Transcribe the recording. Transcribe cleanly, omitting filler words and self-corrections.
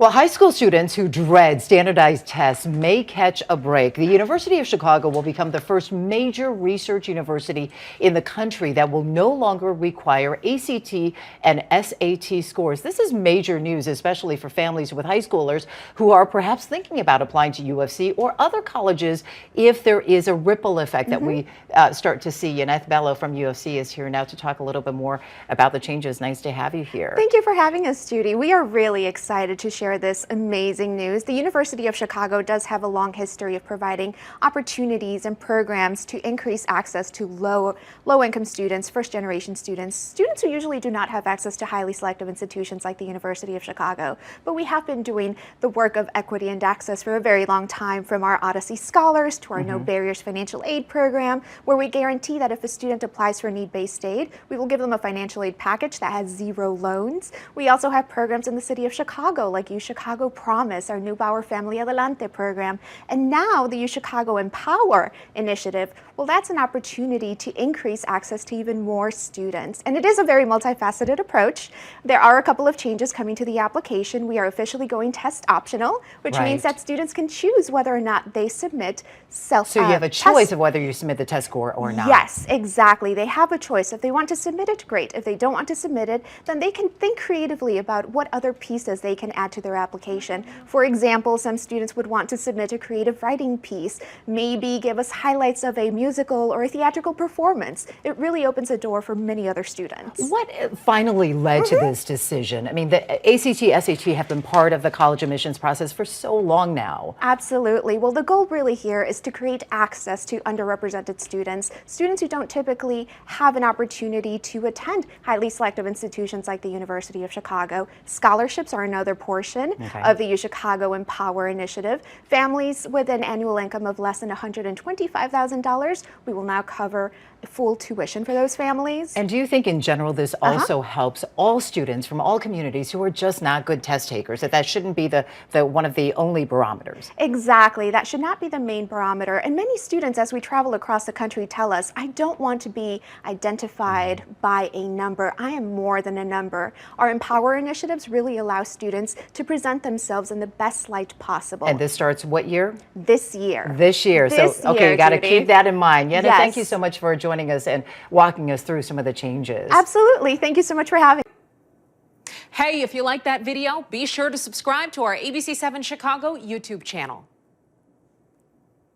Well, high school students who dread standardized tests may catch a break. The University of Chicago will become the first major research university in the country that will no longer require ACT and SAT scores. This is major news, especially for families with high schoolers who are perhaps thinking about applying to UFC or other colleges if there is a ripple effect that we start to see. Yaneth Bello from UFC is here now to talk a little bit more about the changes. Nice to have you here. Thank you for having us, Judy. We are really excited to share this amazing news. The University of Chicago does have a long history of providing opportunities and programs to increase access to low-income students, first-generation students, students who usually do not have access to highly selective institutions like the University of Chicago. But we have been doing the work of equity and access for a very long time, from our Odyssey Scholars to our No Barriers Financial Aid program, where we guarantee that if a student applies for need-based aid, we will give them a financial aid package that has 0 loans. We also have programs in the city of Chicago, like UChicago Promise, our Neubauer Family Adelante program, and now the UChicago Empower initiative. Well, that's an opportunity to increase access to even more students. And it is a very multifaceted approach. There are a couple of changes coming to the application. We are officially going test optional, which means that students can choose whether or not they submit So you have a choice of whether you submit the test score or not. Yes, exactly. They have a choice. If they want to submit it, great. If they don't want to submit it, then they can think creatively about what other pieces they can add to their application. For example, some students would want to submit a creative writing piece, maybe give us highlights of a musical or a theatrical performance. It really opens a door for many other students. What finally led to this decision? I mean, the ACT, SAT have been part of the college admissions process for so long now. Absolutely. Well, the goal really here is to create access to underrepresented students, students who don't typically have an opportunity to attend highly selective institutions like the University of Chicago. Scholarships are another portion of the UChicago Empower initiative. Families with an annual income of less than $125,000, we will now cover full tuition for those families. And do you think in general this also helps all students from all communities who are just not good test takers, that shouldn't be the one of the only barometers? Exactly. That should not be the main barometer. And many students, as we travel across the country, tell us, I don't want to be identified by a number. I am more than a number. Our Empower initiatives really allow students to present themselves in the best light possible. And this starts what year? This year. This year. So, okay, you got to keep that in mind. Yaneth, thank you so much for joining us and walking us through some of the changes. Absolutely. Thank you so much for having me. Hey, if you like that video, be sure to subscribe to our ABC7 Chicago YouTube channel.